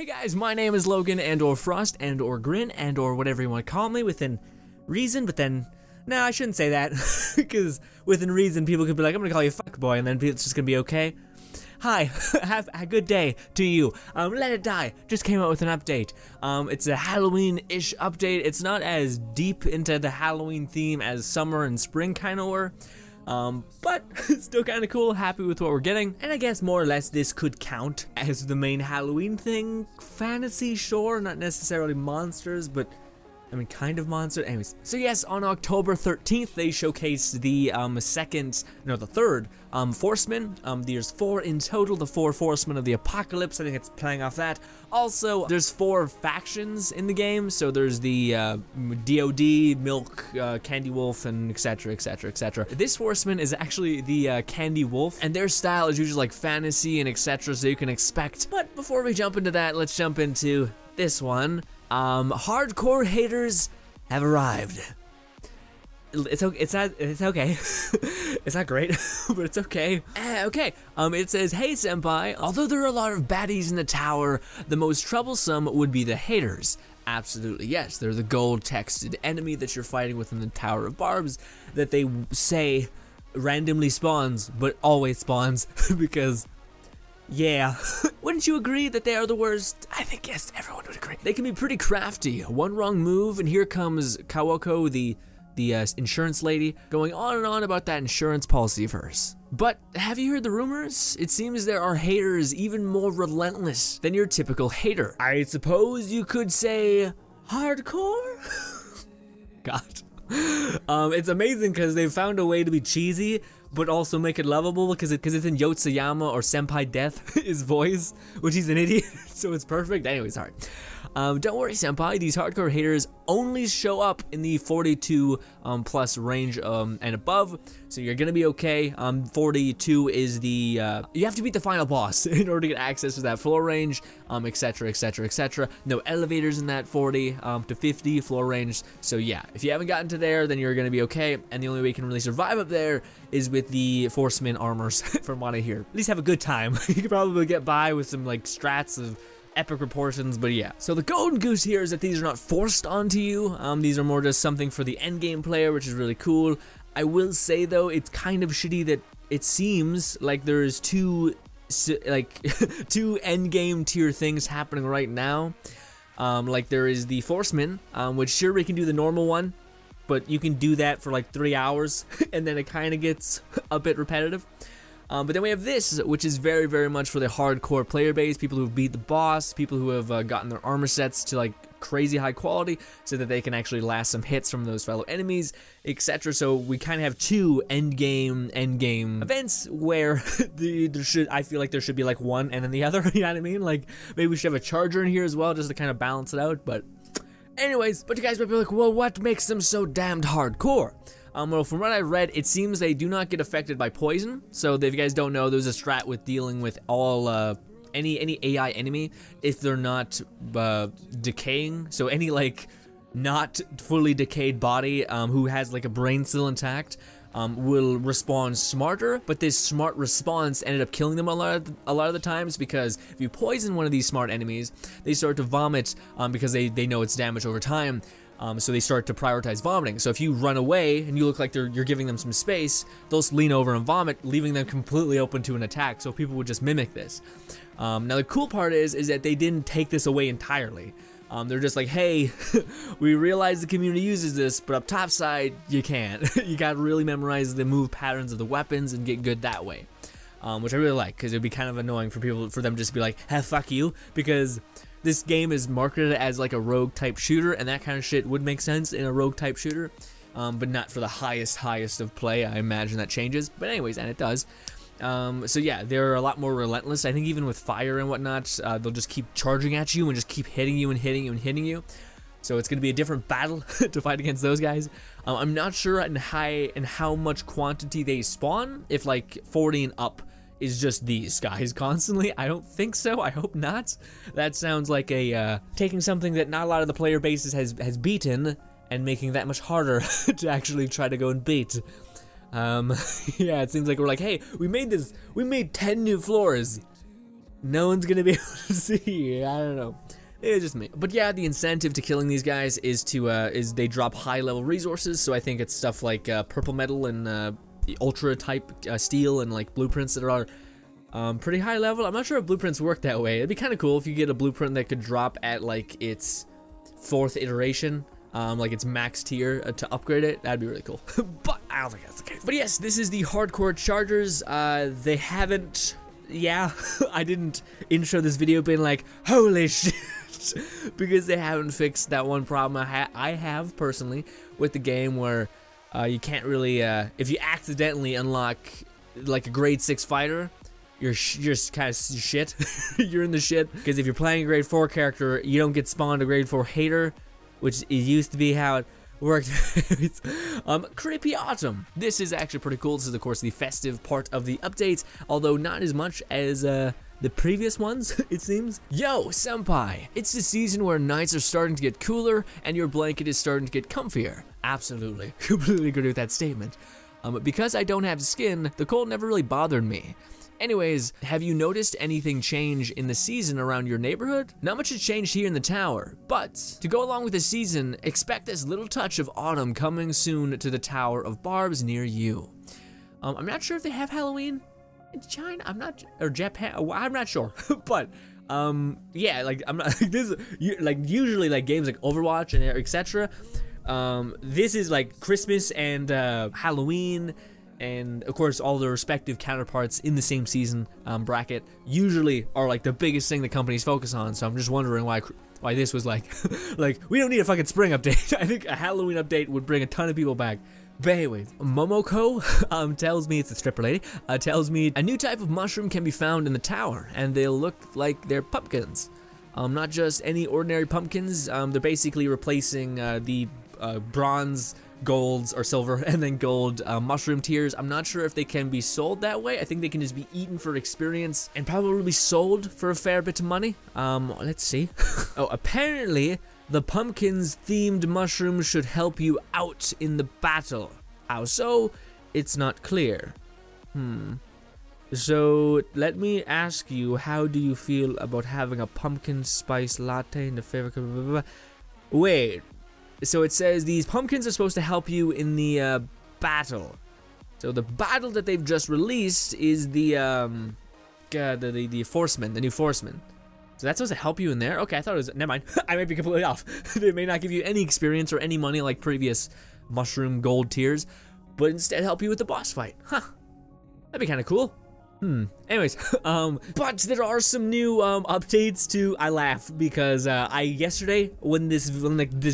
Hey guys, my name is Logan and/or Frost and/or Grin and/or whatever you want to call me within reason, but then, no, I shouldn't say that, because within reason people could be like, I'm gonna call you fuckboy, and then it's just gonna be okay. Hi, have a good day to you. Let It Die just came out with an update. It's a Halloween-ish update. It's not as deep into the Halloween theme as summer and spring kind of were. But it's still kind of cool, happy with what we're getting, and I guess more or less this could count as the main Halloween thing. Fantasy, sure, not necessarily monsters, but I mean kind of monster. Anyways, so yes, on October 13th they showcased the third Forcemen. There's 4 in total, the 4 Forcemen of the Apocalypse. I think it's playing off that. Also, there's 4 factions in the game, so there's the DoD, Milk, Candy Wolf, and etc, etc, etc. This Forceman is actually the Candy Wolf, and their style is usually like fantasy and etc, so you can expect. But before we jump into that, let's jump into this one. Hardcore haters have arrived. It's okay. It's not great, but it's okay. Okay. It says, "Hey senpai, although there are a lot of baddies in the tower, the most troublesome would be the haters." Absolutely, yes. They're the gold-texted enemy that you're fighting within the Tower of Barbs that they say randomly spawns, but always spawns because, yeah. Wouldn't you agree that they are the worst? I think yes, everyone would agree. They can be pretty crafty. One wrong move, and here comes Kawako, the insurance lady, going on and on about that insurance policy of hers. But have you heard the rumors? It seems there are haters even more relentless than your typical hater. I suppose you could say hardcore? God. It's amazing because they've found a way to be cheesy, but also make it lovable because it's in Yotsuyama or Senpai Death, his voice, which he's an idiot, so it's perfect. Anyways, sorry. Don't worry, Senpai, these hardcore haters only show up in the 42 plus range and above, so you're gonna be okay. 42 is the, you have to beat the final boss in order to get access to that floor range, etc, etc, etc. No elevators in that 40 to 50 floor range, so yeah, if you haven't gotten to there, then you're gonna be okay, and the only way you can really survive up there is with the Forceman armors, from what I hear. At least have a good time. You can probably get by with some like strats of epic proportions, but yeah. So the golden goose here is that these are not forced onto you. These are more just something for the end game player, which is really cool. I will say though, it's kind of shitty that it seems like there's two end game tier things happening right now. Like there is the Forceman, which sure we can do the normal one, but you can do that for like 3 hours, and then it kind of gets a bit repetitive. But then we have this, which is very, very much for the hardcore player base, people who beat the boss, people who have gotten their armor sets to like crazy high quality so that they can actually last some hits from those fellow enemies, etc. So we kind of have 2 end game events where I feel like there should be like one and then the other, you know what I mean? Like maybe we should have a charger in here as well just to kind of balance it out, but anyways, but you guys might be like, well, what makes them so damned hardcore? Well, from what I read, it seems they do not get affected by poison. So if you guys don't know, there's a strat with dealing with all any AI enemy if they're not decaying. So any like not fully decayed body who has like a brain still intact will respond smarter. But this smart response ended up killing them a lot of the times, because if you poison one of these smart enemies, they start to vomit because they know it's damage over time. So they start to prioritize vomiting. So if you run away and you look like you're giving them some space, they'll lean over and vomit, leaving them completely open to an attack. So people would just mimic this. Now the cool part is that they didn't take this away entirely. They're just like, hey, we realize the community uses this, but up top side, you can't. You gotta really memorize the move patterns of the weapons and get good that way. Which I really like, because it'd be kind of annoying for them just to be like, hey, fuck you, because this game is marketed as like a rogue type shooter, and that kind of shit would make sense in a rogue type shooter, but not for the highest of play. I imagine that changes, but anyways, and it does. So yeah, they're a lot more relentless. I think even with fire and whatnot, they'll just keep charging at you and just keep hitting you and hitting you and hitting you. So it's going to be a different battle to fight against those guys. I'm not sure in how much quantity they spawn, if like 40 and up is just these guys constantly. I don't think so. I hope not. That sounds like a taking something that not a lot of the player bases has beaten and making that much harder to actually try to go and beat. Yeah, it seems like we're like, hey, we made 10 new floors. no one's gonna be able to see. I don't know. It's just me. But yeah, the incentive to killing these guys is to they drop high level resources. So I think it's stuff like purple metal and ultra type steel and like blueprints that are pretty high level. I'm not sure if blueprints work that way. It'd be kind of cool if you get a blueprint that could drop at like its 4th iteration. Like its max tier to upgrade it. That'd be really cool. But I don't think that's the case. But yes, this is the hardcore chargers. They haven't, yeah, I didn't intro this video being like, holy shit, because they haven't fixed that one problem I have personally with the game where you can't really, if you accidentally unlock like a grade 6 fighter, you're just kind of shit. You're in the shit. Because if you're playing a grade 4 character, you don't get spawned a grade 4 hater, which it used to be how it worked. It's, Creepy Autumn. This is actually pretty cool. This is, of course, the festive part of the update, although not as much as the previous ones, it seems. Yo, senpai! It's the season where nights are starting to get cooler and your blanket is starting to get comfier. Absolutely. Completely agree with that statement. Because I don't have skin, the cold never really bothered me. Anyways, have you noticed anything change in the season around your neighborhood? Not much has changed here in the tower, but to go along with the season, expect this little touch of autumn coming soon to the Tower of Barbs near you. I'm not sure if they have Halloween in China. Or Japan. I'm not sure. But yeah, like I'm not. This like usually like games like Overwatch and etc. This is like Christmas and Halloween. And of course, all the respective counterparts in the same season bracket usually are like the biggest thing the companies focus on. So I'm just wondering why this was like, like we don't need a fucking spring update. I think a Halloween update would bring a ton of people back. But anyways, Momoko tells me, it's a stripper lady, tells me a new type of mushroom can be found in the tower, and they'll look like they're pumpkins. Not just any ordinary pumpkins. They're basically replacing the bronze, golds or silver and then gold mushroom tiers. I'm not sure if they can be sold that way. I think they can just be eaten for experience and probably be sold for a fair bit of money. Let's see. Oh, apparently the pumpkins themed mushrooms should help you out in the battle. How so? It's not clear. So let me ask you, how do you feel about having a pumpkin spice latte in the favorite? Wait. So it says these pumpkins are supposed to help you in the battle. So the battle that they've just released is the Forceman, the new Forceman. So that's supposed to help you in there? Okay, I thought it was, never mind. I might be completely off. They may not give you any experience or any money like previous mushroom gold tiers, but instead help you with the boss fight. Huh, that'd be kind of cool. Anyways, but there are some new updates to. I laugh because yesterday when this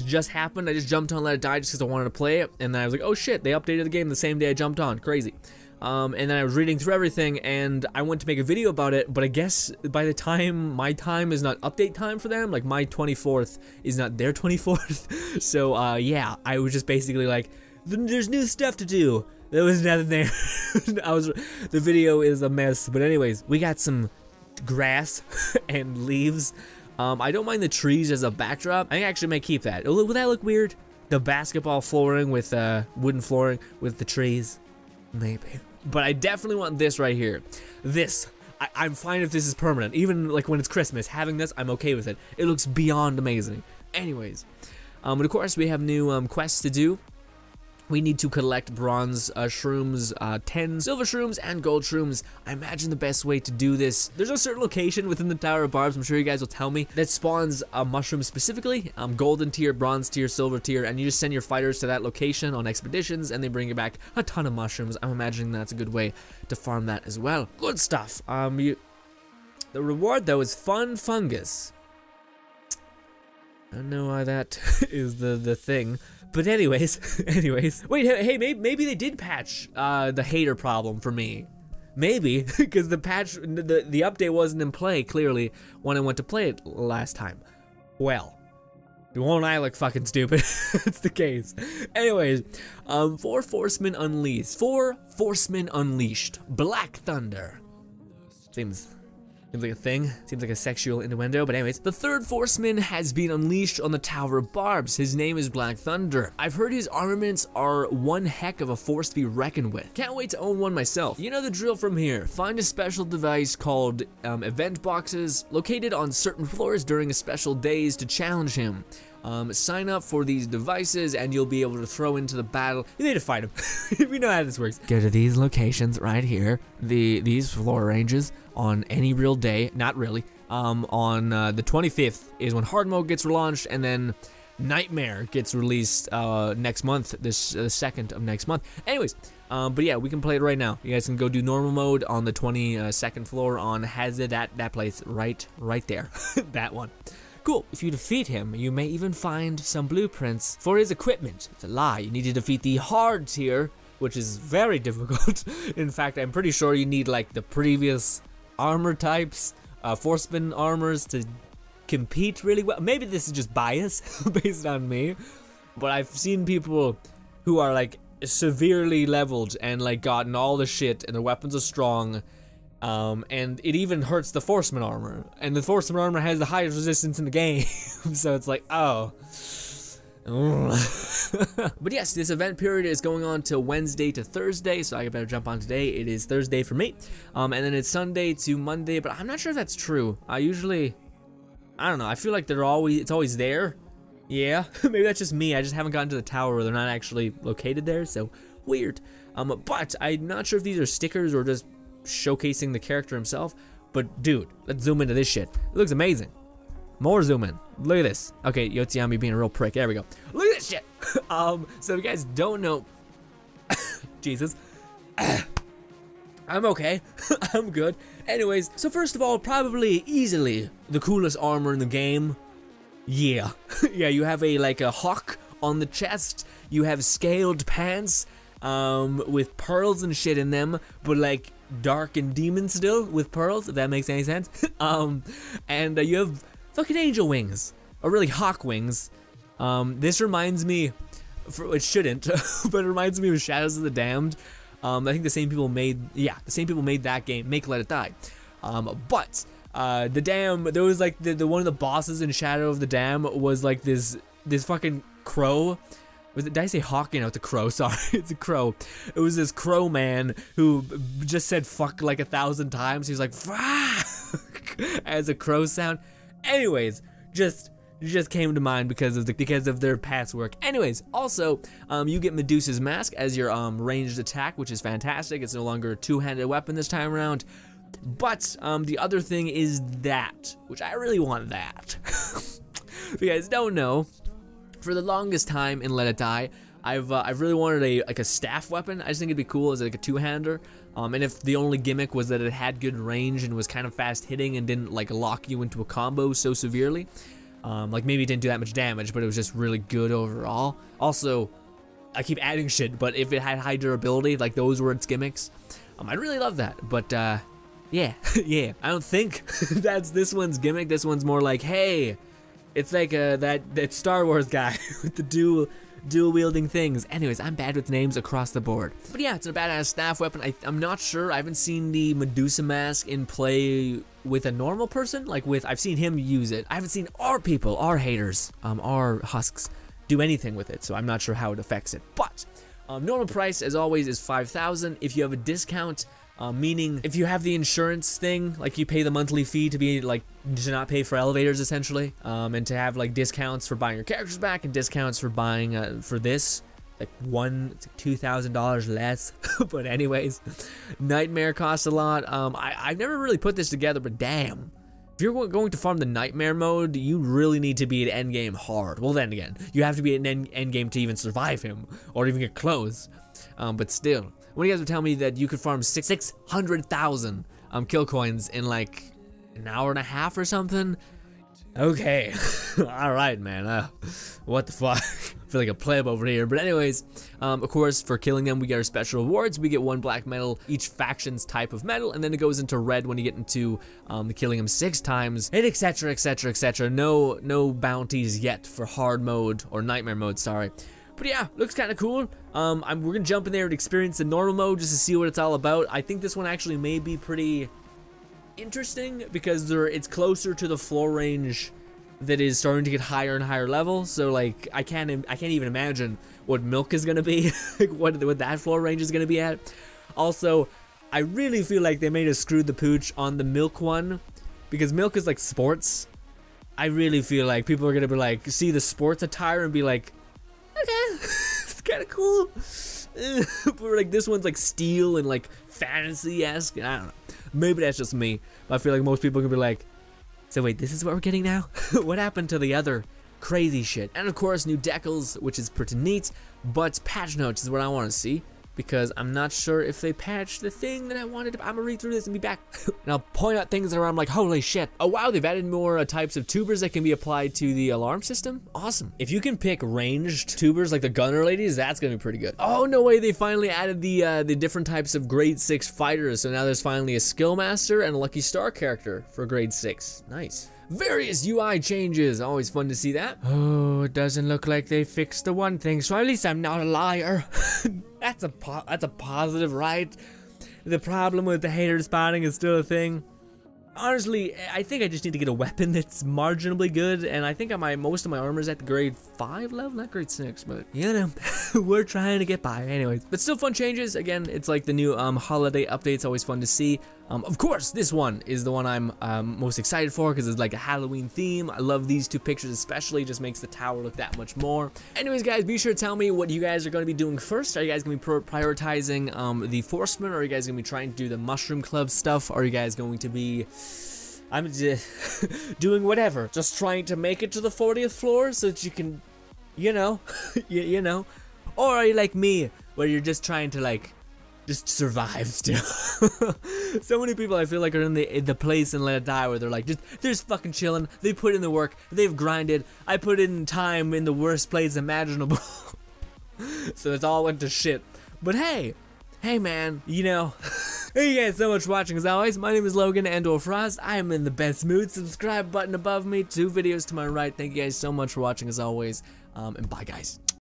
just happened, I just jumped on Let It Die just because I wanted to play it, and then I was like, oh shit, they updated the game the same day I jumped on. Crazy. And then I was reading through everything, and I went to make a video about it, but I guess by the time my time is not update time for them, like my 24th is not their 24th. So yeah, I was just basically like, there's new stuff to do. There was nothing there. The video is a mess. But anyways, we got some grass and leaves. I don't mind the trees as a backdrop. I actually may keep that. Would that look weird? The basketball flooring with wooden flooring with the trees? Maybe. But I definitely want this right here. This. I'm fine if this is permanent. Even like when it's Christmas, having this, I'm okay with it. It looks beyond amazing. Anyways. But of course, we have new quests to do. We need to collect bronze shrooms, 10 silver shrooms, and gold shrooms. I imagine the best way to do this, there's a certain location within the Tower of Barbs, I'm sure you guys will tell me, that spawns mushrooms specifically, golden tier, bronze tier, silver tier, and you just send your fighters to that location on expeditions, and they bring you back a ton of mushrooms. I'm imagining that's a good way to farm that as well. Good stuff. The reward, though, is Fun Fungus. I don't know why that is the thing. But anyways, wait, hey, maybe they did patch the hater problem for me. Maybe, because the patch, the update wasn't in play, clearly, when I went to play it last time. Well, won't I look fucking stupid? It's the case. Anyways, 4 Forcemen Unleashed. 4 Forcemen Unleashed. Black Thunder. Seems Seems like a thing. Seems like a sexual innuendo. But anyways, the third Forceman has been unleashed on the Tower of Barbs. His name is Black Thunder. I've heard his armaments are one heck of a force to be reckoned with. Can't wait to own one myself. You know the drill from here. Find a special device called event boxes located on certain floors during special days to challenge him. Sign up for these devices and you'll be able to throw into the battle. You need to fight him. We know how this works. Go to these locations right here, these floor ranges on any real day, not really. On the 25th is when hard mode gets relaunched, and then Nightmare gets released next month, this 2nd of next month. Anyways, but yeah, we can play it right now. You guys can go do normal mode on the 22nd floor on Hazard, that place right there, that one. Cool. If you defeat him, you may even find some blueprints for his equipment. It's a lie. You need to defeat the hard tier, which is very difficult. In fact, I'm pretty sure you need like the previous armor types, Forceman armors to compete really well. Maybe this is just bias based on me, but I've seen people who are like severely leveled and like gotten all the shit and their weapons are strong. And it even hurts the Forceman armor, and the Forceman armor has the highest resistance in the game. So it's like, oh. But yes, this event period is going on till Wednesday to Thursday, so I better jump on today. It is Thursday for me, and then it's Sunday to Monday, but I'm not sure if that's true. I don't know, I feel like it's always there. Yeah, maybe that's just me. I just haven't gotten to the tower where they're not actually located there, so weird. But I'm not sure if these are stickers or just showcasing the character himself. But dude, let's zoom into this shit. It looks amazing. More zoom in. Look at this. Okay, Yotsuyami being a real prick. There we go. Look at this shit. So if you guys don't know, Jesus, I'm okay. I'm good. Anyways, so first of all, probably easily the coolest armor in the game. Yeah. Yeah, you have like a hawk on the chest. You have scaled pants with pearls and shit in them, but like dark and demon still with pearls, if that makes any sense. And you have fucking angel wings, or really hawk wings. This reminds me, it shouldn't, but it reminds me of Shadows of the Damned. I think the same people made, that game, Make Let It Die. But the Dam, there was like the one of the bosses in Shadow of the Dam was like this fucking crow. Did I say hawk? You know, it's a crow, sorry, it's a crow. It was this crow man who just said fuck like 1,000 times. He was like, fuck, as a crow sound. Anyways, just came to mind because of their past work. Anyways, also, you get Medusa's Mask as your ranged attack, which is fantastic. It's no longer a two-handed weapon this time around. But the other thing is that, which I really want that. If you guys don't know, for the longest time in Let It Die, I've really wanted a staff weapon. I just think it'd be cool as like a two-hander. And if the only gimmick was that it had good range and was kind of fast hitting and didn't like lock you into a combo so severely. Like maybe it didn't do that much damage, but it was just really good overall. Also, I keep adding shit, but if it had high durability, like those were its gimmicks, I'd really love that. But yeah, yeah, I don't think that's this one's gimmick. This one's more like, hey, it's like that Star Wars guy with the dual wielding things. Anyways, I'm bad with names across the board. But yeah, it's a badass staff weapon. I'm not sure. I haven't seen the Medusa Mask in play with a normal person. I've seen him use it. I haven't seen our people, our haters, our husks, do anything with it. So I'm not sure how it affects it. But normal price, as always, is 5,000. If you have a discount, meaning if you have the insurance thing, like you pay the monthly fee to be like to not pay for elevators essentially, and to have like discounts for buying your characters back and discounts for buying for this, like $2,000 less. But anyways, Nightmare costs a lot. I've never really put this together, but damn, if you're going to farm the Nightmare mode, you really need to be at endgame hard. Well, then again, you have to be at endgame to even survive him or even get close. But still, when you guys would tell me that you could farm 600,000 kill coins in like an hour and a half or something, okay. All right, man. What the fuck? I feel like a pleb over here. But anyways, of course, for killing them, we get our special rewards. We get 1 black medal, each faction's type of medal, and then it goes into red when you get into the killing them 6 times, and etc, etc, etc. No bounties yet for hard mode or nightmare mode. Sorry. But yeah, looks kind of cool. We're gonna jump in there and experience the normal mode just to see what it's all about. I think this one actually may be pretty interesting because it's closer to the floor range that is starting to get higher and higher level. So like I can't even imagine what milk is gonna be, like what that floor range is gonna be at. Also, I really feel like they may have screwed the pooch on the milk one, because milk is like sports. I really feel like people are gonna be like, see the sports attire and be like, okay, it's kind of cool. But like this one's like steel and like fantasy-esque. I don't know. Maybe that's just me, but I feel like most people are gonna be like, so wait, this is what we're getting now? What happened to the other crazy shit? And of course, new decals, which is pretty neat, but patch notes is what I want to see, because I'm not sure if they patched the thing that I wanted. I'm gonna read through this and be back. And I'll point out things that are, I'm like, holy shit. Oh wow, they've added more types of tubers that can be applied to the alarm system. Awesome. If you can pick ranged tubers like the gunner ladies, that's gonna be pretty good. Oh no way, they finally added the different types of grade 6 fighters. So now there's finally a skill master and a lucky star character for grade 6. Nice. Various UI changes, always fun to see that. Oh, it doesn't look like they fixed the one thing, so at least I'm not a liar. That's a positive, right? The problem with the hater spawning is still a thing. Honestly, I think I just need to get a weapon that's marginally good, and I think most of my armor is at the grade 5 level, not grade 6, but you know, we're trying to get by anyways. But still fun changes. Again, it's like the new holiday updates, always fun to see. Of course, this one is the one I'm most excited for because it's like a Halloween theme. I love these two pictures especially, just makes the tower look that much more. Anyways, guys, be sure to tell me what you guys are going to be doing first. Are you guys going to be prioritizing the Forcemen, or are you guys going to be trying to do the Mushroom Club stuff? Are you guys going to be... I'm just doing whatever, just trying to make it to the 40th floor so that you can, you know, you know, or are you like me, where you're just trying to like, just survive still? So many people I feel like are in the place and Let It Die where they're like, they're just fucking chilling, they put in the work, they've grinded, I put in time in the worst place imaginable, so it all went to shit. But hey man, you know, thank you guys so much for watching as always. My name is Logan _Frost. I am in the best mood. Subscribe button above me, 2 videos to my right. Thank you guys so much for watching as always, and bye guys.